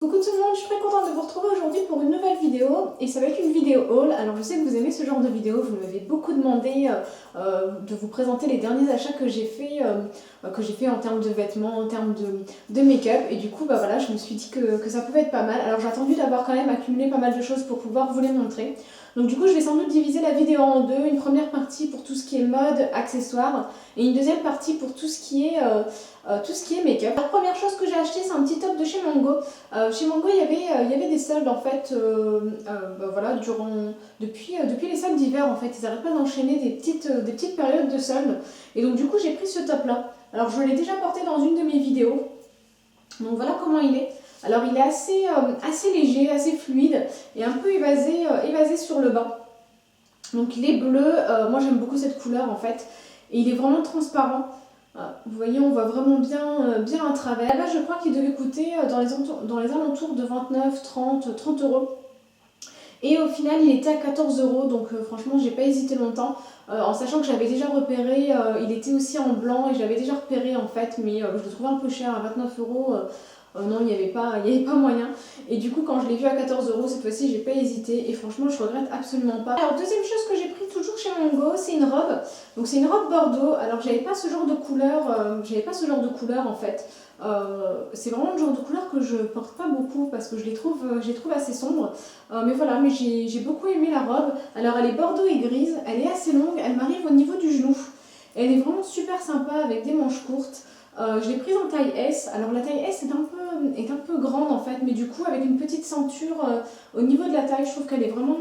Coucou tout le monde, je suis très contente de vous retrouver aujourd'hui pour une nouvelle vidéo et ça va être une vidéo haul. Alors je sais que vous aimez ce genre de vidéo, vous m'avez beaucoup demandé de vous présenter les derniers achats que j'ai fait en termes de vêtements, en termes de make-up, et du coup bah voilà, je me suis dit que ça pouvait être pas mal. Alors j'ai attendu d'avoir quand même accumulé pas mal de choses pour pouvoir vous les montrer. Donc du coup je vais sans doute diviser la vidéo en deux, une première partie pour tout ce qui est mode, accessoires, et une deuxième partie pour tout ce qui est make-up. La première chose que j'ai acheté, c'est un petit top de chez Mango. Chez Mango, il y avait des soldes en fait, bah voilà, depuis les soldes d'hiver en fait, ils n'arrêtent pas d'enchaîner des petites périodes de soldes. Et donc du coup, j'ai pris ce top là. Alors je l'ai déjà porté dans une de mes vidéos. Donc voilà comment il est. Alors il est assez léger, assez fluide et un peu évasé sur le bas. Donc il est bleu, moi j'aime beaucoup cette couleur en fait. Et il est vraiment transparent. Vous voyez, on voit vraiment bien à travers. Là, je crois qu'il devait coûter dans les alentours de 29, 30 euros. Et au final, il était à 14 euros, donc franchement, j'ai pas hésité longtemps. En sachant que j'avais déjà repéré, il était aussi en blanc et je l'avais déjà repéré en fait, mais je le trouvais un peu cher à 29 euros. Non, il n'y avait pas moyen. Et du coup, quand je l'ai vu à 14 euros, cette fois-ci, j'ai pas hésité. Et franchement, je regrette absolument pas. Alors, deuxième chose que j'ai pris toujours chez Mango, c'est une robe. Donc, c'est une robe bordeaux. Alors, j'avais pas ce genre de couleur en fait. C'est vraiment le genre de couleur que je porte pas beaucoup parce que je les trouve assez sombres. Mais voilà, mais j'ai beaucoup aimé la robe. Alors, elle est bordeaux et grise. Elle est assez longue. Elle m'arrive au niveau du genou. Elle est vraiment super sympa avec des manches courtes. Je l'ai prise en taille S. Alors la taille S est un peu grande en fait, mais du coup avec une petite ceinture au niveau de la taille, je trouve qu'elle est vraiment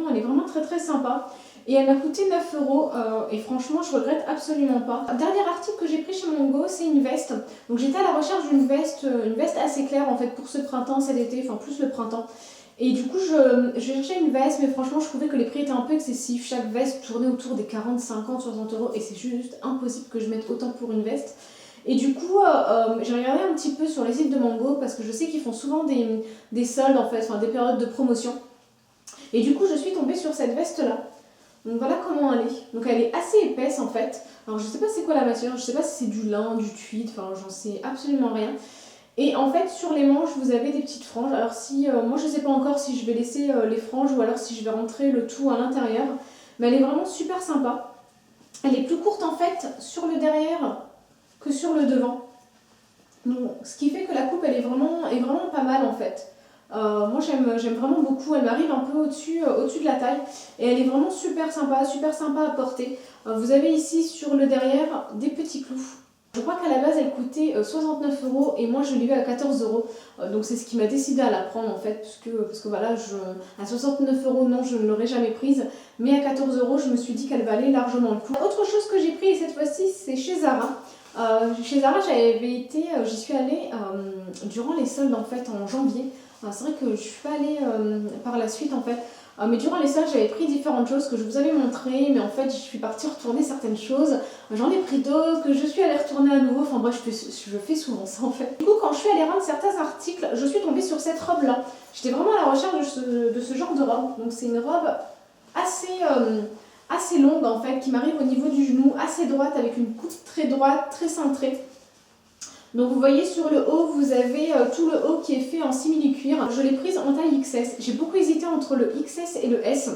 très très sympa. Et elle m'a coûté 9 euros et franchement je regrette absolument pas. Dernier article que j'ai pris chez Mango, c'est une veste. Donc j'étais à la recherche d'une veste assez claire en fait pour ce printemps, cet été, enfin plus le printemps. Et du coup, je cherchais une veste, mais franchement, je trouvais que les prix étaient un peu excessifs. Chaque veste tournait autour des 40, 50, 60 euros et c'est juste impossible que je mette autant pour une veste. Et du coup, j'ai regardé un petit peu sur les sites de Mango parce que je sais qu'ils font souvent des soldes en fait, enfin des périodes de promotion. Et du coup, je suis tombée sur cette veste là. Donc voilà comment elle est. Donc elle est assez épaisse en fait. Alors je sais pas c'est quoi la matière, je sais pas si c'est du lin, du tweed, enfin j'en sais absolument rien. Et en fait sur les manches vous avez des petites franges. Alors si moi je sais pas encore si je vais laisser les franges ou alors si je vais rentrer le tout à l'intérieur. Mais elle est vraiment super sympa. Elle est plus courte en fait sur le derrière que sur le devant. Donc, ce qui fait que la coupe elle est vraiment pas mal en fait. Moi j'aime vraiment beaucoup, elle m'arrive un peu au-dessus de la taille et elle est vraiment super sympa à porter. Vous avez ici sur le derrière des petits clous. Je crois qu'à la base elle coûtait 69 euros et moi je l'ai eu à 14 euros. Donc c'est ce qui m'a décidé à la prendre en fait, parce que voilà, à 69 euros non, je ne l'aurais jamais prise, mais à 14 euros je me suis dit qu'elle valait largement le coup. Autre chose que j'ai pris cette fois-ci, c'est chez Zara. Chez Zara, j'y suis allée durant les soldes en fait en janvier. C'est vrai que je suis pas allée par la suite en fait. Mais durant les soldes, j'avais pris différentes choses que je vous avais montrées, mais en fait, je suis partie retourner certaines choses. J'en ai pris d'autres que je suis allée retourner à nouveau. Enfin bref, je fais souvent ça en fait. Du coup, quand je suis allée rendre certains articles, je suis tombée sur cette robe là. J'étais vraiment à la recherche de ce genre de robe. Donc c'est une robe assez longue en fait, qui m'arrive au niveau du genou, assez droite, avec une coupe très droite, très cintrée. Donc vous voyez sur le haut, vous avez tout le haut qui est fait en simili-cuir. Je l'ai prise en taille XS. J'ai beaucoup hésité entre le XS et le S.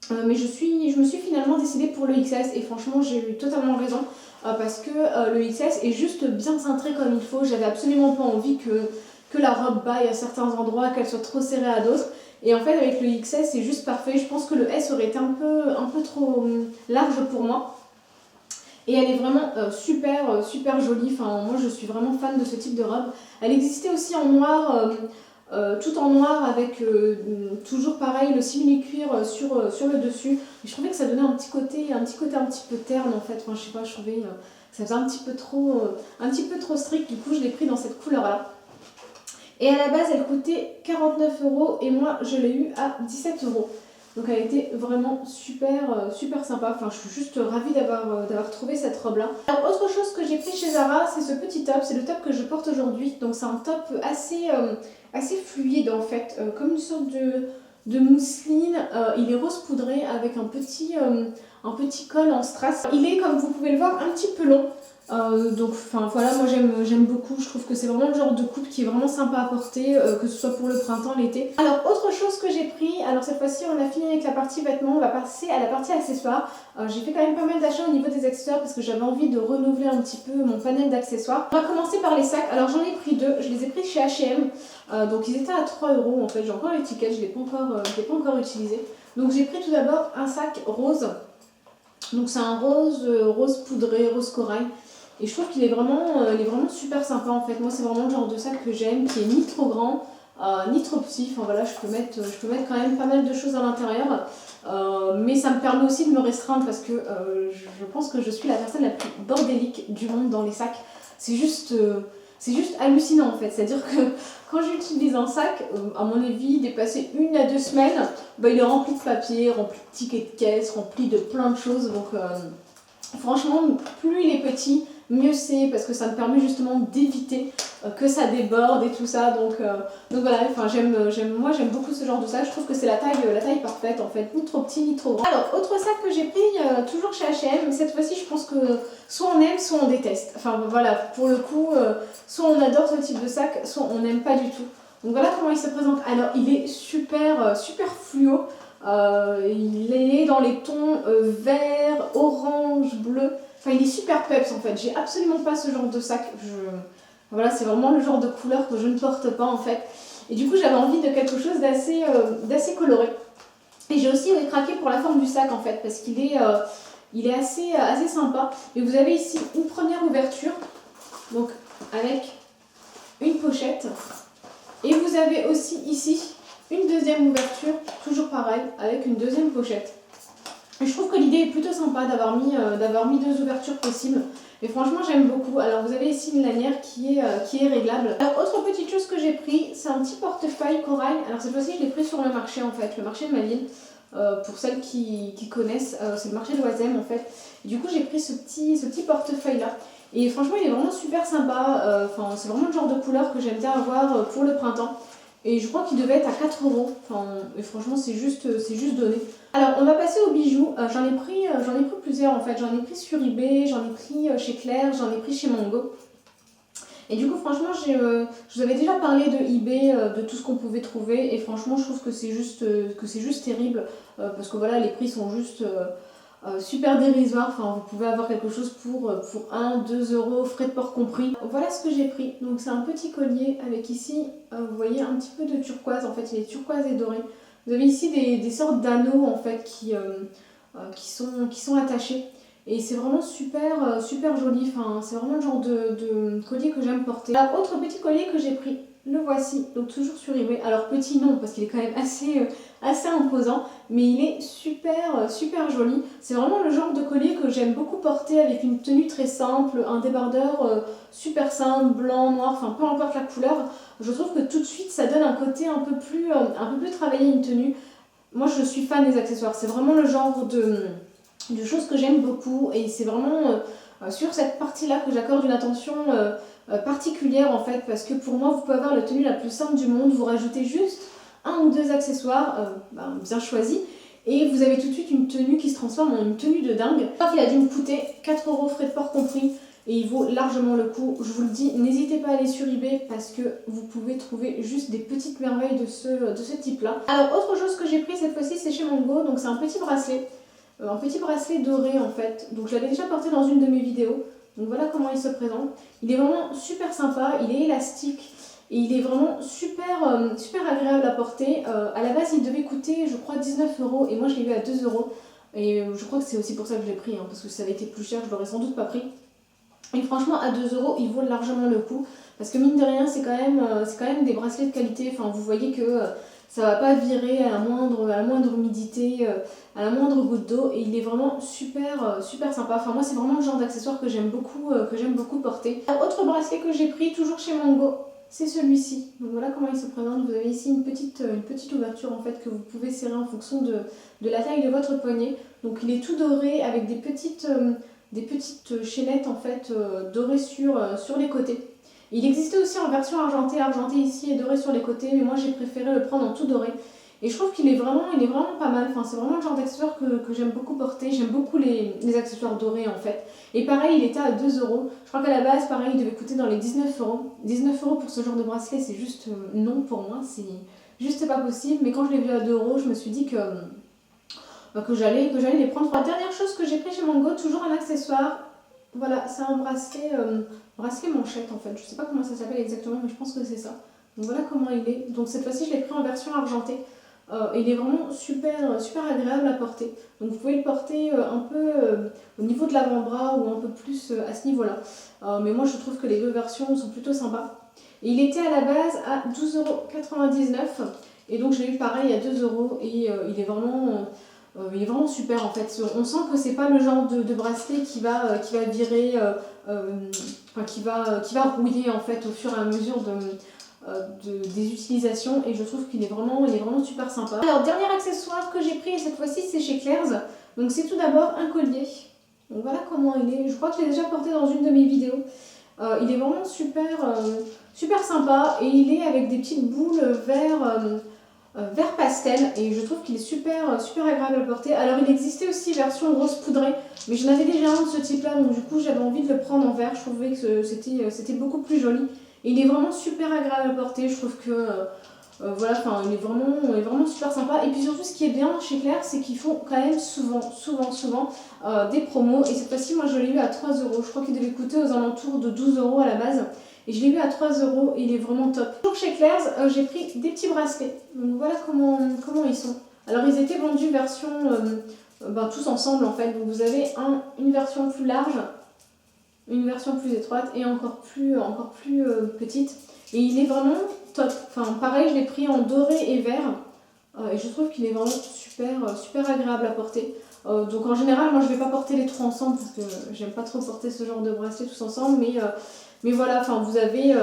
Mais je me suis finalement décidée pour le XS et franchement j'ai eu totalement raison parce que le XS est juste bien cintré comme il faut. J'avais absolument pas envie que la robe baille à certains endroits, qu'elle soit trop serrée à d'autres. Et en fait avec le XS c'est juste parfait. Je pense que le S aurait été un peu trop large pour moi. Et elle est vraiment super jolie. Enfin, moi je suis vraiment fan de ce type de robe. Elle existait aussi en noir, tout en noir avec toujours pareil le simili-cuir sur le dessus. Et je trouvais que ça donnait un petit côté un petit peu terne en fait. Enfin, je sais pas, je trouvais que ça faisait un petit peu trop strict. Du coup, je l'ai pris dans cette couleur là. Et à la base, elle coûtait 49 euros et moi je l'ai eu à 17 euros. Donc elle était vraiment super sympa. Enfin, je suis juste ravie d'avoir trouvé cette robe là. Alors, autre chose que j'ai pris chez Zara, c'est ce petit top. C'est le top que je porte aujourd'hui. Donc c'est un top assez fluide en fait, comme une sorte de mousseline. Il est rose poudré avec un petit col en strass. Il est, comme vous pouvez le voir, un petit peu long. Donc enfin voilà, moi j'aime beaucoup, je trouve que c'est vraiment le genre de coupe qui est vraiment sympa à porter, que ce soit pour le printemps, l'été. Alors autre chose que j'ai pris, alors cette fois-ci on a fini avec la partie vêtements, on va passer à la partie accessoires. J'ai fait quand même pas mal d'achats au niveau des accessoires parce que j'avais envie de renouveler un petit peu mon panel d'accessoires. On va commencer par les sacs, alors j'en ai pris deux, je les ai pris chez H&M, donc ils étaient à 3 € en fait, j'ai encore l'étiquette, je l'ai pas encore utilisé. Donc j'ai pris tout d'abord un sac rose, donc c'est un rose poudré, rose corail. Et je trouve qu'il est vraiment super sympa en fait. Moi c'est vraiment le genre de sac que j'aime, qui est ni trop grand, ni trop petit. Enfin voilà, je peux mettre quand même pas mal de choses à l'intérieur. Mais ça me permet aussi de me restreindre parce que je pense que je suis la personne la plus bordélique du monde dans les sacs. C'est juste hallucinant en fait. C'est-à-dire que quand j'utilise un sac, à mon avis, dépasser 1 à 2 semaines, bah, il est rempli de papier, rempli de tickets de caisse, rempli de plein de choses. Donc franchement, plus il est petit, mieux c'est parce que ça me permet justement d'éviter que ça déborde et tout ça. Donc voilà, enfin, moi j'aime beaucoup ce genre de sac. Je trouve que c'est la taille parfaite en fait, ni trop petit ni trop grand. Alors autre sac que j'ai pris toujours chez H&M, cette fois-ci je pense que soit on aime soit on déteste. Enfin voilà, pour le coup, soit on adore ce type de sac, soit on n'aime pas du tout. Donc voilà comment il se présente. Alors il est super fluo. Il est dans les tons vert, orange, bleu. Enfin, il est super peps en fait. J'ai absolument pas ce genre de sac. Voilà, c'est vraiment le genre de couleur que je ne porte pas en fait. Et du coup, j'avais envie de quelque chose d'assez coloré. Et j'ai aussi craqué pour la forme du sac en fait, parce qu'il est, assez sympa. Et vous avez ici une première ouverture, donc avec une pochette. Et vous avez aussi ici une deuxième ouverture, toujours pareil, avec une deuxième pochette. Et je trouve que l'idée est plutôt sympa d'avoir mis deux ouvertures possibles. Et franchement, j'aime beaucoup. Alors, vous avez ici une lanière qui est réglable. Alors, autre petite chose que j'ai pris, c'est un petit portefeuille corail. Alors, cette fois-ci, je l'ai pris sur le marché, en fait, le marché de ma ville. Pour celles qui connaissent, c'est le marché de Oisem, en fait. Et du coup, j'ai pris ce petit portefeuille-là. Et franchement, il est vraiment super sympa. Enfin, c'est vraiment le genre de couleur que j'aime bien avoir pour le printemps. Et je crois qu'il devait être à 4 €. Enfin, et franchement, c'est juste donné. Alors, on va passer aux bijoux. J'en ai pris plusieurs en fait. J'en ai pris sur eBay, j'en ai pris chez Claire, j'en ai pris chez Mango. Et du coup, franchement, je vous avais déjà parlé de eBay, de tout ce qu'on pouvait trouver. Et franchement, je trouve que c'est juste terrible. Parce que voilà, les prix sont juste super dérisoires. Enfin, vous pouvez avoir quelque chose pour 1, 2 €, frais de port compris. Voilà ce que j'ai pris. Donc, c'est un petit collier avec ici, vous voyez, un petit peu de turquoise. En fait, il est turquoise et doré. Vous avez ici des sortes d'anneaux en fait qui sont attachés. Et c'est vraiment super joli. Enfin, c'est vraiment le genre de collier que j'aime porter. Alors, autre petit collier que j'ai pris, le voici, donc toujours sur eBay. Alors petit non, parce qu'il est quand même assez imposant, mais il est super joli. C'est vraiment le genre de collier que j'aime beaucoup porter avec une tenue très simple, un débardeur super simple, blanc, noir, enfin peu importe la couleur. Je trouve que tout de suite ça donne un côté un peu plus travaillé une tenue. Moi je suis fan des accessoires, c'est vraiment le genre de choses que j'aime beaucoup et c'est vraiment sur cette partie-là que j'accorde une attention particulière en fait, parce que pour moi vous pouvez avoir la tenue la plus simple du monde, vous rajoutez juste 1 ou 2 accessoires bien choisis et vous avez tout de suite une tenue qui se transforme en une tenue de dingue. Je crois qu'il a dû me coûter 4 € frais de port compris et il vaut largement le coup. Je vous le dis, n'hésitez pas à aller sur eBay parce que vous pouvez trouver juste des petites merveilles de ce type-là. Alors autre chose que j'ai pris cette fois-ci, c'est chez Mango, donc c'est un petit bracelet doré en fait. Donc je l'avais déjà porté dans une de mes vidéos. Donc voilà comment il se présente. Il est vraiment super sympa, il est élastique et il est vraiment super agréable à porter. À la base il devait coûter je crois 19 € et moi je l'ai eu à 2 €. Et je crois que c'est aussi pour ça que je l'ai pris, parce que si ça avait été plus cher je l'aurais sans doute pas pris. Et franchement à 2 € il vaut largement le coup. Parce que mine de rien c'est quand même des bracelets de qualité. Enfin vous voyez que ça va pas virer à la moindre humidité, à la moindre goutte d'eau et il est vraiment super sympa. Enfin moi c'est vraiment le genre d'accessoire que j'aime beaucoup porter. Alors, autre bracelet que j'ai pris toujours chez Mango, c'est celui-ci. Donc voilà comment il se présente. Vous avez ici une petite ouverture en fait que vous pouvez serrer en fonction de la taille de votre poignet. Donc il est tout doré avec des petites chaînettes en fait dorées sur les côtés. Il existait aussi en version argentée ici et doré sur les côtés, mais moi j'ai préféré le prendre en tout doré. Et je trouve il est vraiment pas mal. Enfin, c'est vraiment le genre d'accessoire que j'aime beaucoup porter. J'aime beaucoup les accessoires dorés en fait. Et pareil, il était à 2 euros. Je crois qu'à la base, pareil, il devait coûter dans les 19 euros. 19 euros pour ce genre de bracelet, c'est juste non pour moi. C'est juste pas possible. Mais quand je l'ai vu à 2 euros, je me suis dit que j'allais les prendre. La dernière chose que j'ai pris chez Mango, toujours un accessoire. Voilà, c'est un bracelet manchette en fait. Je sais pas comment ça s'appelle exactement, mais je pense que c'est ça. Donc voilà comment il est. Donc cette fois-ci, je l'ai pris en version argentée. Il est vraiment super agréable à porter. Donc vous pouvez le porter un peu au niveau de l'avant-bras ou un peu plus à ce niveau-là. Mais moi je trouve que les deux versions sont plutôt sympas. Et il était à la base à 12,99 €. Et donc je l'ai eu pareil à 2 euros. Et il est vraiment super en fait. On sent que c'est pas le genre de bracelet qui va virer, enfin, qui va rouiller en fait au fur et à mesure des utilisations, et je trouve qu'il est vraiment super sympa. Alors dernier accessoire que j'ai pris, et cette fois-ci c'est chez Claire's. Donc c'est tout d'abord un collier. Donc voilà comment il est. Je crois que je l'ai déjà porté dans une de mes vidéos. Il est vraiment super sympa, et il est avec des petites boules vert pastel, et je trouve qu'il est super agréable à porter. Alors il existait aussi version rose poudrée, mais j'en avais déjà un de ce type là, donc du coup j'avais envie de le prendre en vert. Je trouvais que c'était beaucoup plus joli, et il est vraiment super agréable à porter. Je trouve que voilà, enfin il est vraiment super sympa. Et puis surtout, ce qui est bien chez Claire, c'est qu'ils font quand même souvent des promos, et cette fois-ci moi je l'ai eu à 3 euros. Je crois qu'il devait coûter aux alentours de 12 euros à la base. Et je l'ai eu à 3 euros, et il est vraiment top. Donc chez Claire's, j'ai pris des petits bracelets. Donc voilà comment ils sont. Alors ils étaient vendus version tous ensemble en fait. Donc vous avez une version plus large, une version plus étroite et encore plus petite. Et il est vraiment top. Enfin pareil, je l'ai pris en doré et vert. Et je trouve qu'il est vraiment super agréable à porter. Donc en général, moi je vais pas porter les trois ensemble parce que j'aime pas trop porter ce genre de bracelets tous ensemble. Mais voilà, enfin vous avez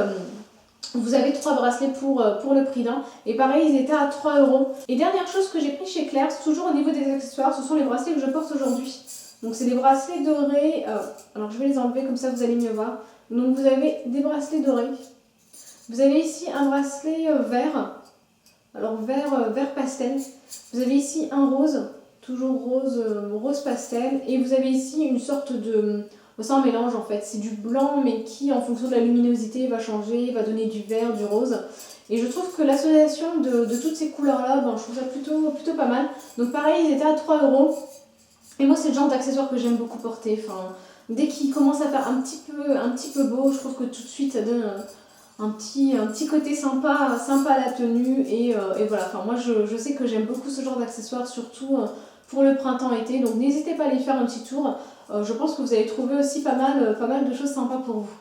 3 bracelets pour le prix d'un. Et pareil, ils étaient à 3 euros. Et dernière chose que j'ai pris chez Claire's, toujours au niveau des accessoires, ce sont les bracelets que je porte aujourd'hui. Donc c'est des bracelets dorés. Alors je vais les enlever, comme ça vous allez mieux voir. Donc vous avez des bracelets dorés. Vous avez ici un bracelet vert. Alors vert pastel. Vous avez ici un rose, toujours rose pastel. Et vous avez ici une sorte de... C'est un mélange en fait, c'est du blanc mais qui en fonction de la luminosité va changer, va donner du vert, du rose. Et je trouve que l'association de toutes ces couleurs là, je trouve ça plutôt pas mal. Donc pareil, ils étaient à 3 euros. Et moi c'est le genre d'accessoire que j'aime beaucoup porter. Enfin, dès qu'il commence à faire un petit peu beau, je trouve que tout de suite ça donne un petit côté sympa à la tenue. Et voilà, enfin moi je sais que j'aime beaucoup ce genre d'accessoires, surtout pour le printemps-été. Donc n'hésitez pas à aller faire un petit tour. Je pense que vous allez trouver aussi pas mal de choses sympas pour vous.